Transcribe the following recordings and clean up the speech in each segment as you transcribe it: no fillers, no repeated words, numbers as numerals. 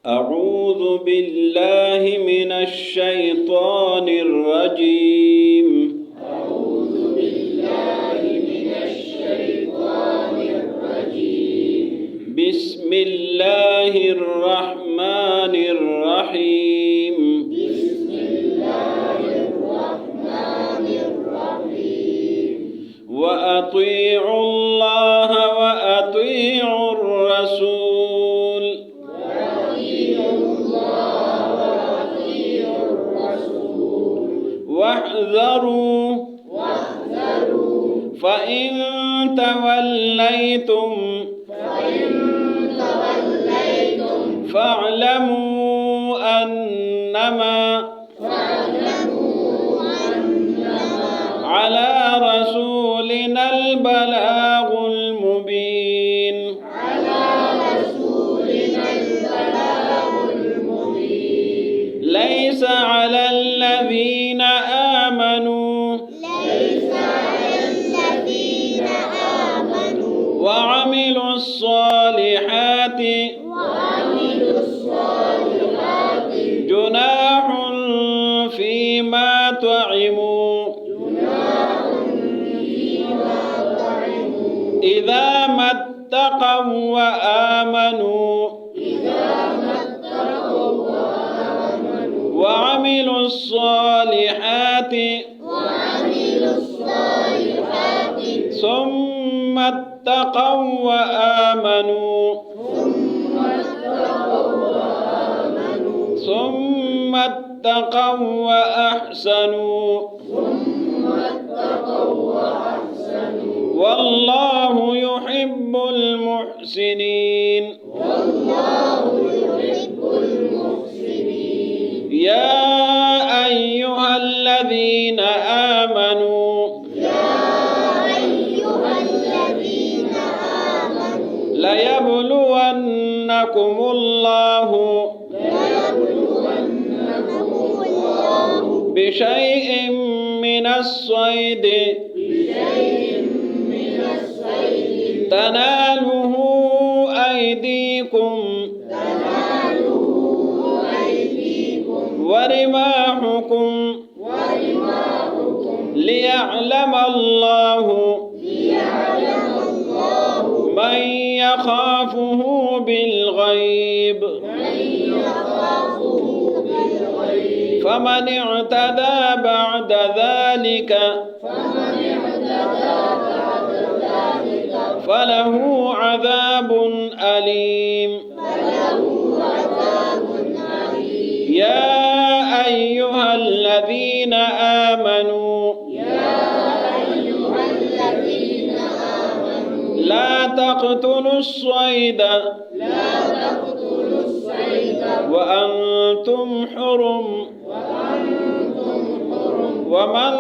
أعوذ بالله من الشيطان الرجيم. أعوذ بالله من الشيطان الرجيم. بسم الله الرحمن الرحيم. بسم الله الرحمن الرحيم. وأطيعوا الله وأطيعوا الرسول. واحذروا فإن توليتم فاعلموا أنما على رسولنا البلاغ المبين. ليس على الذين آمنوا وعملوا الصالحات جناح فيما طعموا إذا ما اتقوا وآمنوا وعملوا الصالحات ثم اتقوا وآمنوا ثم اتقوا وأحسنوا والله يحب المحسنين. يا أيها الذين آمنوا ليبلونكم الله بشيء من الصيد تناله أيديكم ورماحكم ليعلم الله من يخافه بالغيب. فمن اعتدى بعد ذلك فله عذاب أليم. يا أيها الذين آمنوا لا تقتلوا الصيد وأنتم حرم ومن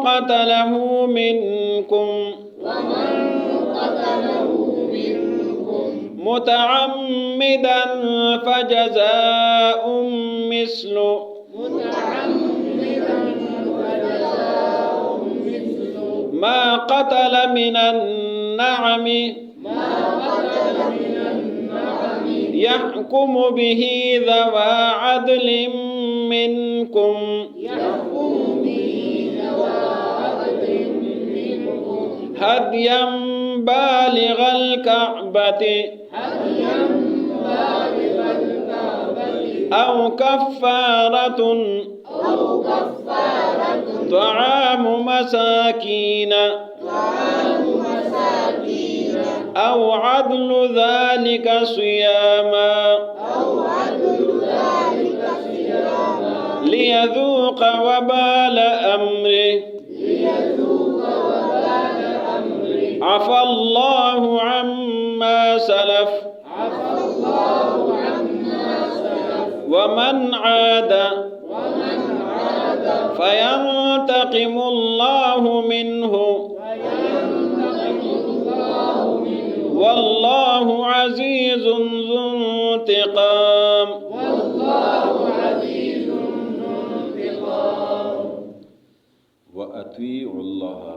قتله منكم متعمدا فجزاء مثل ما قتل من النعم يحكم به ذوى عدل منكم هديا بالغ الكعبة أو كفارة طعام مساكين أو عدل ذلك صياما ليذوق وبال أمره. عفى الله عما سلف ومن عاد فينتقم الله منه والله عزيز ذو انتقام. وأطيعوا الله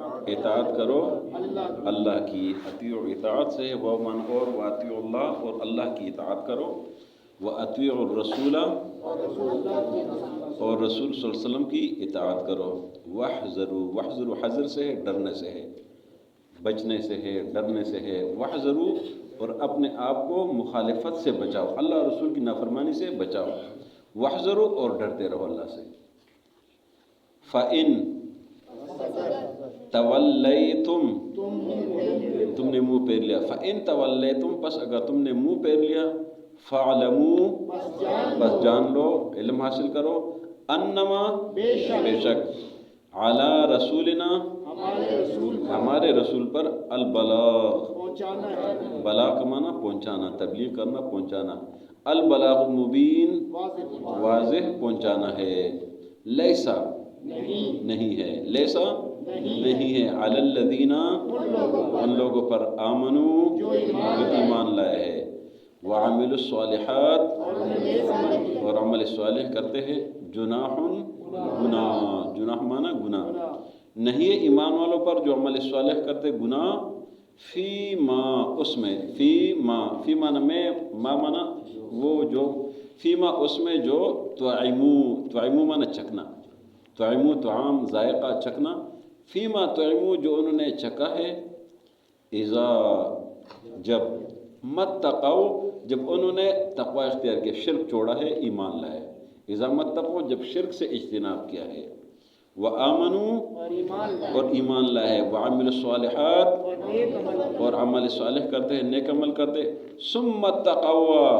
اطاعت کرو اللہ کی. اطیعوا اطاعت سے وہ من اور واطیعوا اللہ اور اللہ کی اطاعت کرو. واطیعوا الرسول اور رسول صلی اللہ علیہ وسلم کی اطاعت کرو. واحذروا واحذروا حذر سے ہے ڈرنے سے ہے، بچنے سے ہے، ڈرنے سے ہے. واحذروا اور اپنے آپ کو مخالفت سے بچاؤ، اللہ رسول کی نافرمانی سے بچاؤ. واحذروا اور ڈرتے رہو اللہ سے. فَإِن تولیتم تم نے منہ پھیر لیا. فَإِن تولیتم پس اگر تم نے منہ پھیر لیا. فَاعْلَمُوا بس جان لو، علم حاصل کرو. انما بے شک علی رسولنا ہمارے رسول پر البلاغ بلاغ کا معنی پہنچانا، تبلیغ کرنا، پہنچانا. البلاغ المبین واضح پہنچانا ہے. لیسا نہیں ہے، لیسا نہیں ہے علی الذین ان لوگوں پر آمنو جو ایمان لائے ہے. وعملوا الصالحات اور عمل صالح کرتے ہیں. جناح گناہ، جناح معنی گناہ نہیں ہے ایمان والوں پر جو عمل صالح کرتے گناہ. فی ما اس میں، فی ما فی معنی میں، ما معنی وہ جو، فی ما اس میں جو تعمو معنی چکنا، تعمو طعام ذائقہ چکنا. فی ما تعمو جو انہوں نے چکا ہے. اذا جب، متقو جب انہوں نے تقوی اختیار کیا، شرک چھوڑا ہے، ایمان لائے. اذا متقو جب شرک سے اجتناب کیا ہے. وآمنوا اور ایمان لائے ہے. وعملوا الصالحات اور عمل صالح کرتے ہیں، نیک عمل کرتے. ثم تقوا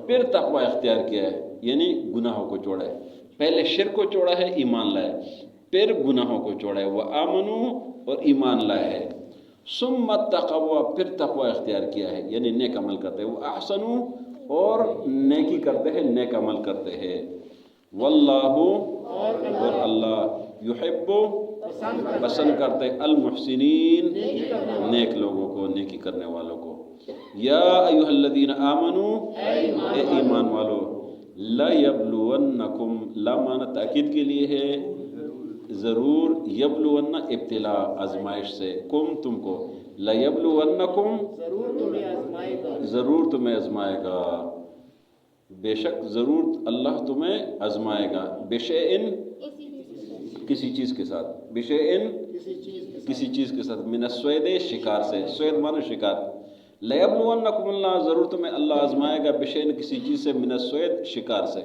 پھر تقوی اختیار کیا ہے، یعنی گناہوں کو چھوڑا ہے. پہلے شرک کو چھوڑا ہے، ایمان لائے، پھر گناہوں کو چھوڑا ہے. وآمنوا اور ایمان لائے ہے. ثم تقوا پھر تقوی اختیار کیا ہے، یعنی نیک عمل کرتے ہیں. وأحسنوا اور نیکی کرتے ہیں، نیک عمل کرتے ہیں. واللہ اور اللہ یحب پسند کرتے المحسنین نیک لوگوں کو، نیکی کرنے والوں کو. یا ایھا الذین آمنوا اے ایمان والو. لَيَبْلُوَنَّكُمْ لا معنی تاکید کے لیے ہے، ضرور. یبلون ابتلا آزمائش سے، کم تم کو. لَيَبْلُوَنَّكُمْ ضرور تمہیں آزمائے گا، بے شک ضرور اللہ تمہیں آزمائے گا. بشیئن کسی چیز کے ساتھ، بشیئن کسی چیز کے ساتھ. من الصید شکار سے، صید معنی شکار. لیبلونکم اللہ ضرور تمہیں اللہ آزمائے گا. بشیئن کسی چیز سے. من الصید شکار سے.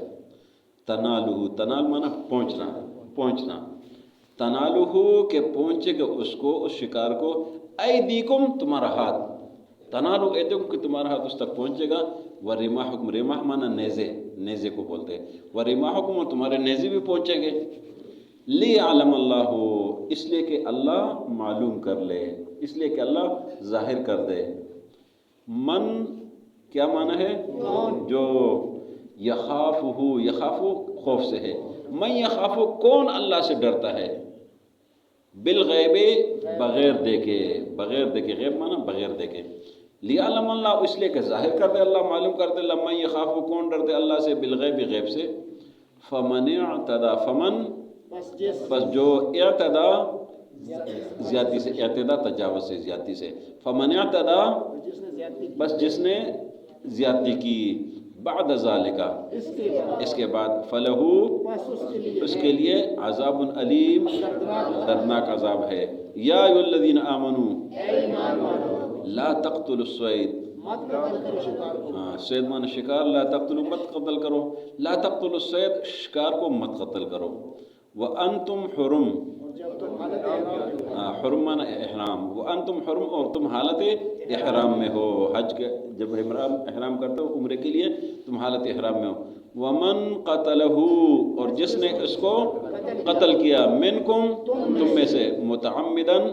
تنالہ تنال معنی پہنچنا، پہنچنا. تنالہ کہ پہنچے گا اس کو، اس شکار کو. ایدیکم تمہارا ہاتھ. تنالو ایدیکم کہ تمہارا ہاتھ اس تک پہنچے گا. ورماحکم رماح معنی نیزے، نیزے کو بولتے ہیں. ورماحکم اور تمہارے نیزے بھی پہنچیں گے. لیعلم اللہ اس لیے کہ اللہ معلوم کر لے، اس لیے کہ اللہ ظاہر کر دے. من کیا معنی ہے؟ جو یخافہ، یخافہ خوف سے ہے. من یخافہ کون اللہ سے ڈرتا ہے. بالغیب بغیر دیکھے، بغیر دیکھے، غیب معنی بغیر دیکھے. لیعلم اللہ اس لیے کہ ظاہر کر دے اللہ، معلوم کر دے اللہ. من یخافہ کون ڈرتے اللہ سے. بالغیب غیب سے. فمن اعتدى فمن بس جو اعتدا زیادتی سے، اعتدا تجاوز سے، زیادتی سے. فمن اعتدى بس جس نے زیادتی کی. بعد ذالک اس کے بعد. فلہو اس کے لیے عذاب علیم دردناک عذاب ہے. یا ایھا الذین آمنوا لا تقتلوا الصید صید معنی شکار. لا تقتلوا مت قتل کرو. لا تقتلوا الصید شکار کو مت قتل کرو. وانتم حرم حرم معنی احرام. وانتم حرم اور تم حالت احرام میں ہو. حج کے جب احرام کرتے ہو عمرے کے لیے تم حالت احرام میں ہو. ومن قتلہ اور جس نے اس کو قتل کیا. منکم تم میں سے. متعمدن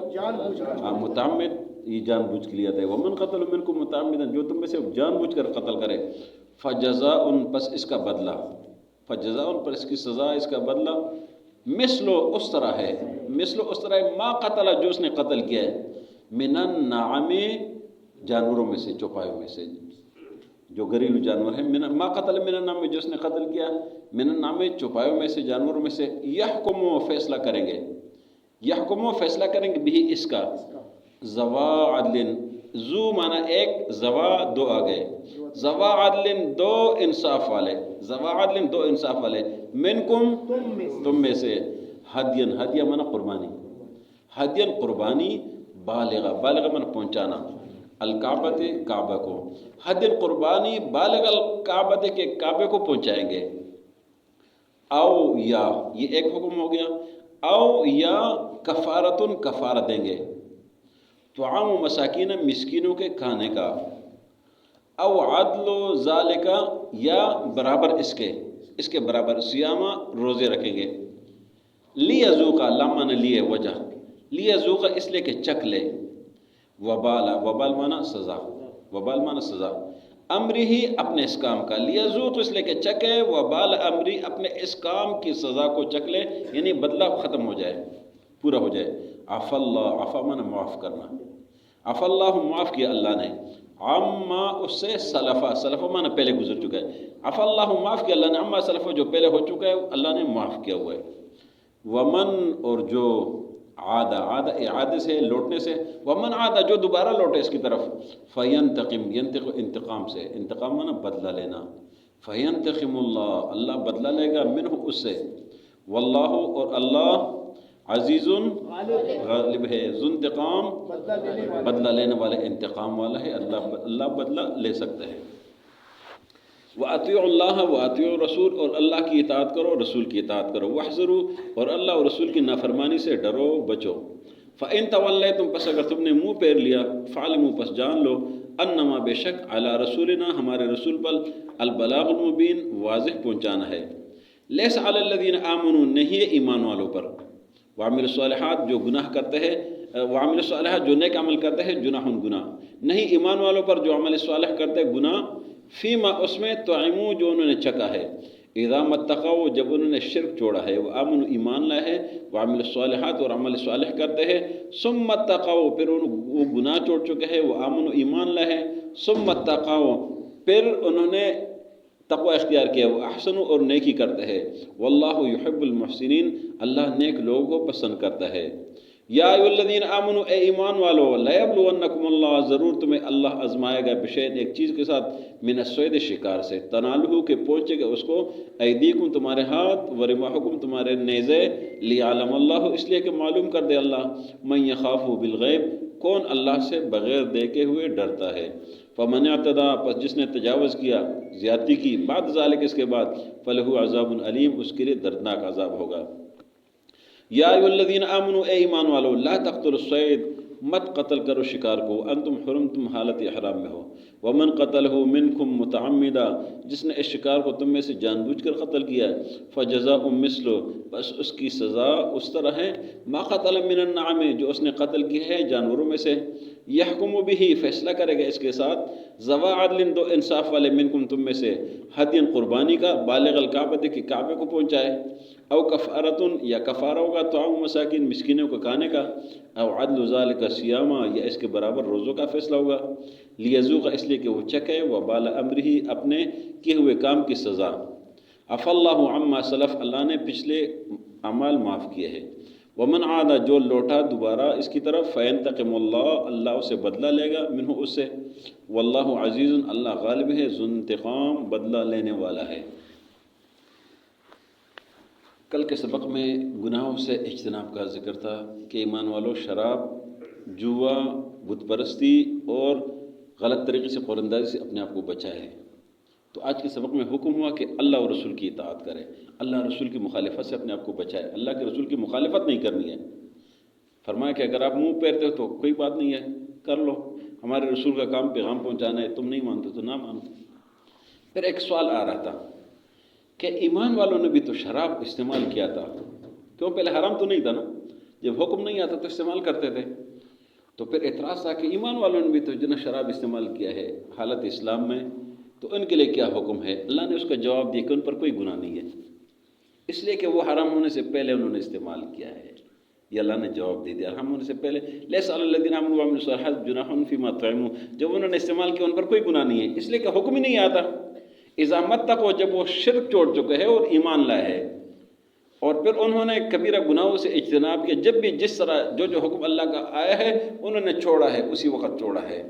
متعمد یہ جان بوجھ کے لیا تھا. ومن قتل منکم متعمدن جو تم میں سے جان بوجھ کر قتل کرے. فجزاء پس اس کا بدلہ. فجزاء پر اس کی سزا، اس کا بدلہ. مثلو اس طرح ہے، مثلو اس طرح ہے. ما قتل جو اس نے قتل کیا ہے. من النعم جانوروں میں سے، چوپایوں میں سے، جو گھریلو جانور ہیں. ما قتل من النعم جو اس نے قتل کیا. من النعم چوپایوں میں سے، جانوروں میں سے. یحکم فیصلہ کریں گے. یحکم فیصلہ کریں گے بھی اس کا ذوا عدل، ذو معنی ایک، ذوا دو آ گئے، ذوا عدل دو انصاف والے، ذوا عدل دو انصاف والے، منکم تم میں سے، ہدین، ہدیہ معنی قربانی، ہدین قربانی، بالغہ، بالغہ معنی پہنچانا، الکعبۃ کعبہ کو، ہدین قربانی بالغ الکعبۃ کے کعبے کو پہنچائیں گے، او یا یہ ایک حکم ہو گیا، او یا کفارتن کفارہ دیں گے، طعام مساکین مسکینوں کے کھانے کا، او عدل ذالکا یا برابر اس کے برابر، سیامہ روزے رکھیں گے، لیذوقا لمن لیے وجہ، لیذوقا اس لیے کہ چک لے، وبال، وبال معنی سزا، وبال معنی سزا، امری ہی اپنے اس کام کا، لیذوق اس لیے کہ چکے، وبال امری اپنے اس کام کی سزا کو چک لے، یعنی بدلہ ختم ہو جائے، پورا ہو جائے، عفا اللہ، عفا معنی معاف کرنا، عفا اللہ معاف کیا اللہ نے، عما اس سے سلفا، سلفا معنی پہلے گزر چکا ہے، عفا اللہ معاف کیا اللہ نے، عما سلفا جو پہلے ہو چکا ہے اللہ نے معاف کیا ہوا ہے، ومن اور جو عادہ، عادہ اعادے سے لوٹنے سے، ومن عادہ جو دوبارہ لوٹے اس کی طرف، فینتقم، ینتق انتقام سے، انتقام معنی بدلہ لینا، فینتقم اللہ، اللہ بدلہ لے گا، منہ اس سے، واللہ اور اللہ عزیز غالب ہے، ذو انتقام بدلہ لینے والے، انتقام والا ہے، اللہ بدلہ لے سکتا ہے، وَأَطِيعُوا اللَّهَ وَأَطِيعُوا الرَّسُولَ اور اللہ کی اطاعت کرو، رسول کی اطاعت کرو، وَاحْذَرُوا اور اللہ اور رسول کی نافرمانی سے ڈرو بچو، فَإِن تَوَلَّيْتُمْ پس اگر تم نے منہ پھیر لیا، فَاعْلِمُوا پس جان لو، انما بے شک علی رسولنا ہمارے رسول پر، البلاغ المبین واضح پہنچانا ہے، لیس علی الذین آمنوا نہیں ہے ایمان والوں پر، وعمل الصالحات جو گناہ کرتے ہیں، وعمل الصالحات جو نیک عمل کرتے ہیں، جناح گناہ نہیں ایمان والوں پر جو عمل صالح کرتے ہیں گناہ، فیما اس میں طعموا جو انہوں نے چکا ہے، اذا متقوا جب انہوں نے شرک چھوڑا ہے، وآمنوا ایمان لائے ہیں، وعمل الصالحات اور عمل صالح کرتے ہیں، ثم اتقوا پھر وہ گناہ چھوڑ چکے ہیں، وآمنوا ایمان لائے ہیں، ثم اتقوا پھر انہوں نے تقوی اختیار کیا، وہ احسنوا اور نیکی کرتے ہیں، واللہ یحب المحسنین اللہ نیک لوگوں کو پسند کرتا ہے، یا ایھا الذین آمنوا اے ایمان والو، لیبلونکم اللہ ضرور تمہیں اللہ آزمائے گا، بشیء ایک چیز کے ساتھ، من الصید شکار سے، تنالہ کے پہنچے گا اس کو، ایدیکم تمہارے ہاتھ، ورماحکم تمہارے نیزے، لیعلم اللہ اس لیے کہ معلوم کر دے اللہ، من یخاف بالغیب کون اللہ سے بغیر دیکھے ہوئے ڈرتا ہے، فمن اعتدی پس جس نے تجاوز کیا، زیادتی کی، بعد ذالک اس کے بعد، فلہ عذاب علیم اس کے لیے دردناک عذاب ہوگا، یا ایھا الذین آمنوا اے ایمان والو، لا تقتلوا الصید مت قتل کرو شکار کو، انتم حرم تم حالت احرام میں ہو، ومن قتلہ منکم متعمدا جس نے اس شکار کو تم میں سے جان بوجھ کر قتل کیا ہے، فجزاء مثل بس اس کی سزا اس طرح ہے، ما قتل من النعم جو اس نے قتل کی ہے جانوروں میں سے، یحکم بہ فیصلہ کرے گا اس کے ساتھ، ذوا عدل دو انصاف والے، منکم تم میں سے، ہدین قربانی کا، بالغ الکعبۃ کہ کعبے کو پہنچائے، او کفارتن یا کفارہ ہوگا، طعام مساکین مسکینوں کو کھانے کا، او عدل ذالک صیامہ یا اس کے برابر روزوں کا فیصلہ ہوگا، لیذوق اس لیے کہ وہ چکے، وبال امرہ اپنے کیے ہوئے کام کی سزا، عفا اللہ عما سلف اللہ نے پچھلے اعمال معاف کیے ہیں، ومن عاد جو لوٹا دوبارہ اس کی طرف، فینتقم اللہ اللہ اسے بدلہ لے گا، منہ اس سے، واللہ عزیز اللہ غالب ہے، ذو انتقام بدلہ لینے والا ہے۔ کل کے سبق میں گناہوں سے اجتناب کا ذکر تھا کہ ایمان والوں شراب، جوا، بت پرستی اور غلط طریقے سے قرآندازی سے اپنے آپ کو بچائے، تو آج کے سبق میں حکم ہوا کہ اللہ اور رسول کی اطاعت کرے، اللہ رسول کی مخالفت سے اپنے آپ کو بچائے، اللہ کے رسول کی مخالفت نہیں کرنی ہے، فرمایا کہ اگر آپ منہ پھیرتے ہو تو کوئی بات نہیں ہے، کر لو، ہمارے رسول کا کام پیغام پہنچانا ہے، تم نہیں مانتے تو نہ مانو۔ پھر ایک سوال آ رہا تھا کہ ایمان والوں نے بھی تو شراب استعمال کیا تھا، کیوں پہلے حرام تو نہیں تھا نا، جب حکم نہیں آتا تو استعمال کرتے تھے، تو پھر اعتراض تھا کہ ایمان والوں نے بھی تو جنہیں شراب استعمال کیا ہے حالت اسلام میں، تو ان کے لیے کیا حکم ہے؟ اللہ نے اس کا جواب دیا کہ ان پر کوئی گناہ نہیں ہے، اس لیے کہ وہ حرام ہونے سے پہلے انہوں نے استعمال کیا ہے، یہ اللہ نے جواب دے دیا، حرام ہونے سے پہلے، لیس علی الذین آمنوا وعملوا الصالحات جناح فیما طعموا جب انہوں نے استعمال کیا ان پر کوئی گناہ نہیں ہے، اس لیے کہ حکم ہی نہیں آتا، اذا متقوا جب وہ شرک چھوڑ چکے ہیں اور ایمان لائے ہے، اور پھر انہوں نے کبیرہ گناہوں سے اجتناب کیا. جب بھی جس طرح جو حکم اللہ کا آیا ہے انہوں نے چھوڑا ہے اسی وقت چھوڑا ہے.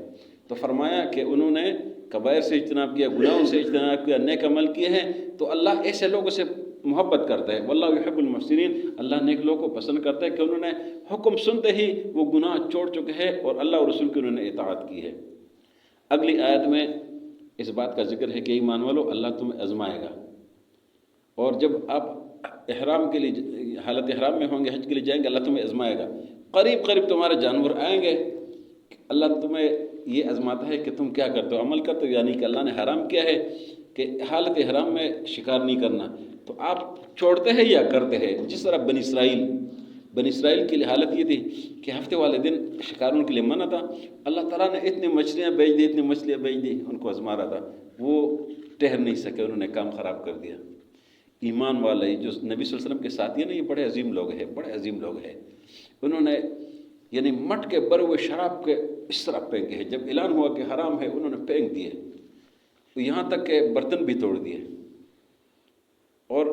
تو فرمایا کہ انہوں نے کبائر سے اجتناب کیا, گناہوں سے اجتناب کیا, نیک عمل کیے ہیں, تو اللہ ایسے لوگوں سے محبت کرتا ہے. واللہ یحب المحسنین, اللہ نیک لوگوں کو پسند کرتا ہے کہ انہوں نے حکم سنتے ہی وہ گناہ چھوڑ چکے ہیں اور اللہ اور رسول کی انہوں نے اطاعت کی ہے. اگلی آیت میں اس بات کا ذکر ہے کہ ایمان والو اللہ تمہیں آزمائے گا, اور جب آپ احرام کے لیے حالت احرام میں ہوں گے, حج کے لیے جائیں گے, اللہ تمہیں آزمائے گا. قریب قریب تمہارے جانور آئیں گے, اللہ تمہیں یہ آزماتا ہے کہ تم کیا کرتے ہو, عمل کرتے ہو. یعنی کہ اللہ نے حرام کیا ہے کہ حالت احرام میں شکار نہیں کرنا, تو آپ چھوڑتے ہیں یا کرتے ہیں. جس طرح بنی اسرائیل کی حالت یہ تھی کہ ہفتے والے دن شکاروں کے لیے منع تھا. اللہ تعالیٰ نے اتنی مچھلیاں بیچ دی, ان کو آزما رہا تھا, وہ ٹھہر نہیں سکے, انہوں نے کام خراب کر دیا. ایمان والے جو نبی صلی اللہ علیہ وسلم کے ساتھی ہیں نا, یہ بڑے عظیم لوگ ہیں. انہوں نے یعنی مٹ کے بھرے ہوئے شراب کے اس طرح پھینکے ہیں. جب اعلان ہوا کہ حرام ہے انہوں نے پھینک دیے, تو یہاں تک کہ برتن بھی توڑ دیے. اور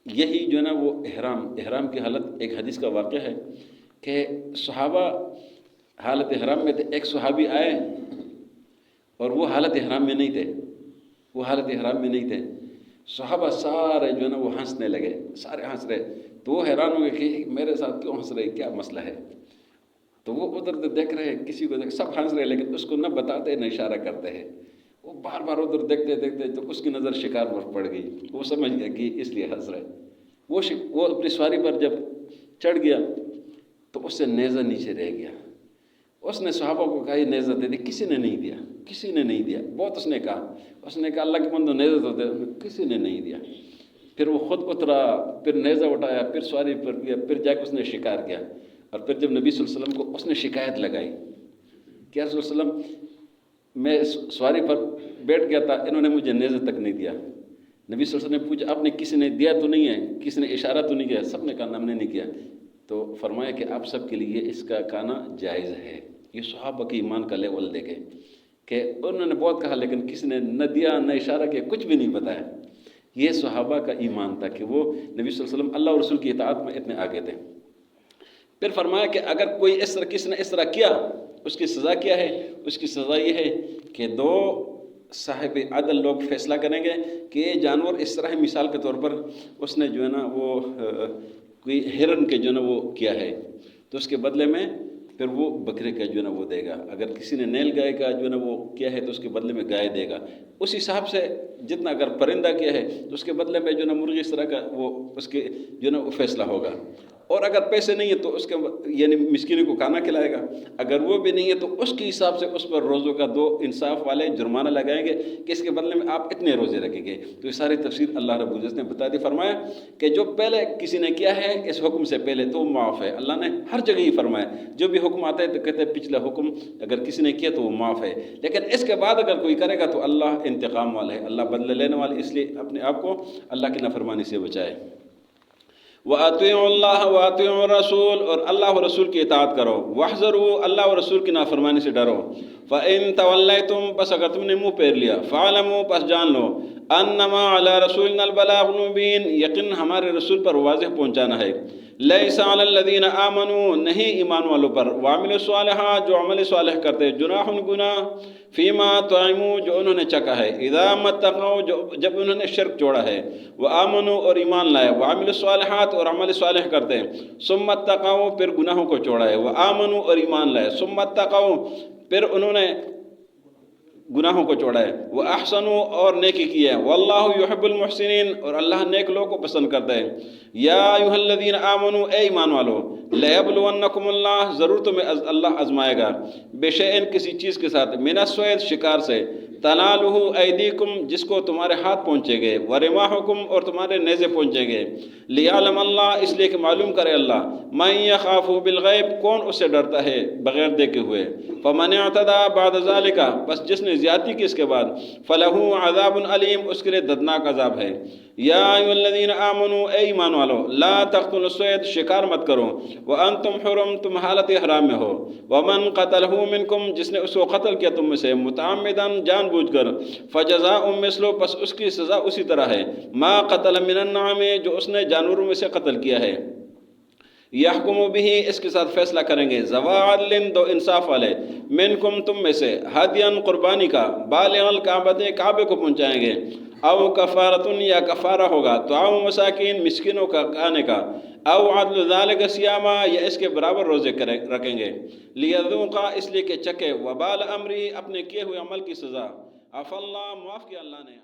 یہی جو ہے نا وہ احرام کی حالت. ایک حدیث کا واقعہ ہے کہ صحابہ حالت احرام میں تھے. ایک صحابی آئے اور وہ حالت احرام میں نہیں تھے. صحابہ سارے جو ہے نا وہ ہنسنے لگے, سارے ہنس رہے. تو وہ حیران ہو گئے کہ میرے ساتھ کیوں ہنس رہے, کیا مسئلہ ہے. تو وہ ادھر دیکھ رہے, کسی کو سب ہنس رہے لیکن اس کو نہ بتاتے نہ اشارہ کرتے ہیں. وہ بار بار ادھر دیکھتے تو اس کی نظر شکار پر پڑ گئی. وہ سمجھ گیا کہ اس لیے ہنس رہے. وہ اپنی سواری پر جب چڑھ گیا تو اس سے نیزہ نیچے رہ گیا. اس نے صحابہ کو کہا یہ نیزہ دے دے, کسی نے نہیں دیا. بہت اس نے کہا اللہ کے بندو نیزہ تو دے, کسی نے نہیں دیا. پھر وہ خود اترا, پھر نیزہ اٹھایا, پھر سواری پر گیا, پھر جا کے اس نے شکار کیا. اور پھر جب نبی صلی اللہ علیہ وسلم کو اس نے شکایت لگائی کہ یا رسول اللہ علیہ وسلم میں سواری پر بیٹھ گیا تھا, انہوں نے مجھے نیزہ تک نہیں دیا. نبی صلی اللہ علیہ وسلم نے پوچھا آپ نے کسی نے دیا تو نہیں ہے, کسی نے اشارہ تو نہیں کیا؟ سب نے کہا ہم نے نہیں کیا. تو فرمایا کہ آپ سب کے لیے اس کا کہنا جائز ہے. یہ صحابہ کے ایمان کا لیول دیکھیں کہ انہوں نے بہت کہا لیکن کسی نے نہ دیا نہ اشارہ کیا, کچھ بھی نہیں بتایا. یہ صحابہ کا ایمان تھا کہ وہ نبی صلی اللہ علیہ وسلم اللہ اور رسول کی اطاعت میں اتنے آگے تھے. پھر فرمایا کہ اگر کوئی کسی نے اس طرح کیا, اس کی سزا کیا ہے؟ اس کی سزا یہ ہے کہ 2 صاحب عدل لوگ فیصلہ کریں گے کہ یہ جانور اس طرح ہے. مثال کے طور پر اس نے جو ہے نا وہ کوئی ہرن کے جو ہے نا وہ کیا ہے, تو اس کے بدلے میں پھر وہ بکرے کا جو ہے نا وہ دے گا. اگر کسی نے نیل گائے کا جو ہے نا وہ کیا ہے تو اس کے بدلے میں گائے دے گا. اس حساب سے جتنا اگر پرندہ کیا ہے تو اس کے بدلے میں جو ہے نا مرغی, اس طرح کا وہ اس کے جو ہے نا وہ فیصلہ ہوگا. اور اگر پیسے نہیں ہیں تو اس کے یعنی مسکینوں کو کھانا کھلائے گا. اگر وہ بھی نہیں ہے تو اس کے حساب سے اس پر روزوں کا 2 انصاف والے جرمانہ لگائیں گے کہ اس کے بدلے میں آپ اتنے روزے رکھیں گے. تو یہ ساری تفسیر اللہ رب العزت نے بتا دی. فرمایا کہ جو پہلے کسی نے کیا ہے اس حکم سے پہلے تو معاف ہے. اللہ نے ہر جگہ ہی فرمایا, جو بھی حکم آتا ہے تو کہتے ہیں پچھلا حکم اگر کسی نے کیا تو وہ معاف ہے, لیکن اس کے بعد اگر کوئی کرے گا تو اللہ انتقام والا ہے, اللہ بدلہ لینے والا. اس لیے اپنے آپ کو اللہ کی نافرمانی سے بچائے. وَأَطِيعُوا اللَّهَ وَأَطِيعُوا الرَّسُولَ, اور اللہ و رسول کی اطاعت کرو. وَاحْذَرُوا, اللہ و رسول کی نافرمانی سے ڈرو. فَإِن تَوَلَّيْتُمْ, پس اگر تم نے منہ پھیر لیا, فَاعْلَمُوا, پس جان لو, أَنَّمَا عَلَى رَسُولِنَا الْبَلَاغُ الْمُبِينُ, یقین ہمارے رسول پر واضح پہنچانا ہے. لَيْسَ عَلَى الَّذِينَ آمَنُوا, نہیں ایمان والوں پر, وَعَمِلُوا الصَّالِحَاتِ, جو عمل صالح کرتے, جُنَاحٌ گناہ, فِيمَا طَعِمُوا, جو انہوں نے چکا ہے, اِذَا مَا اتَّقَوْا, جب انہوں نے شرک چھوڑا ہے, وَآمَنُوا, اور ایمان لائے, وَعَمِلُوا الصَّالِحَاتِ, اور عمل صالح کرتے ہیں, ثُمَّ اتَّقَوْا, پھر گناہوں کو چھوڑا ہے, وَآمَنُوا, اور ایمان لائے, ثُمَّ اتَّقَوْا, پھر انہوں نے گناہوں کو چھوڑا ہے, وَأَحْسَنُوا, اور نیکی کی ہے, وَاللَّهُ يُحِبُّ الْمُحْسِنِينَ, اور اللہ نیک لوگوں کو پسند کرتا ہے. یا ایھا الذین آمنوا, اے ایمان والو, لَيَبْلُوَنَّکُمُ اللَّهُ, ضرور تمہیں اللہ آزمائے گا, بِشَیْءٍ, کسی چیز کے ساتھ, مِنَ الصَّیْدِ, شکار سے, تنالہ ایدیکم, جس کو تمہارے ہاتھ پہنچے گے, ورماحکم, اور تمہارے نیزے پہنچیں گے, لیعلم اللہ, اس لیے کہ معلوم کرے اللہ, من یخاف بالغیب, کون اس سے ڈرتا ہے بغیر دیکھے ہوئے, فمن اعتدی بعد ذلک, بس جس نے زیادتی کی اس کے بعد, فلہ عذاب علیم, اس کے لیے دردناک عذاب ہے. یا ایھا الذین آمنوا, اے ایمان والو, لا تقتلوا الصید, شکار مت کرو, وانتم حرم, تم حالت حرام میں ہو, ومن قتلہ منکم, جس نے اس کو قتل کیا تم میں سے, متعمداً, جان بوجھ کر فجزاء مثل، پس اس کی سزا اسی طرح ہے ما قتل من النعام، جو اس نے جانوروں میں سے قتل کیا ہے، یحکم بھی، اس کے ساتھ فیصلہ کریں گے، ذوا عدل، دو انصاف والے، منکم، تم میں سے، ہدین، قربانی کا، بالغ الکعبۃ، کعبے کو پہنچائیں گے، او کفارتن، یا کفارہ ہوگا، طعام مساکین، مسکینوں کا کھانے کا، او عدل ذالک صیاما، یا اس کے برابر روزے رکھیں گے، لیذوقا، اس لیے کہ چکے، وبال امری، اپنے کیے ہوئے عمل کی سزا، عفا اللہ، معاف کیا اللہ نے،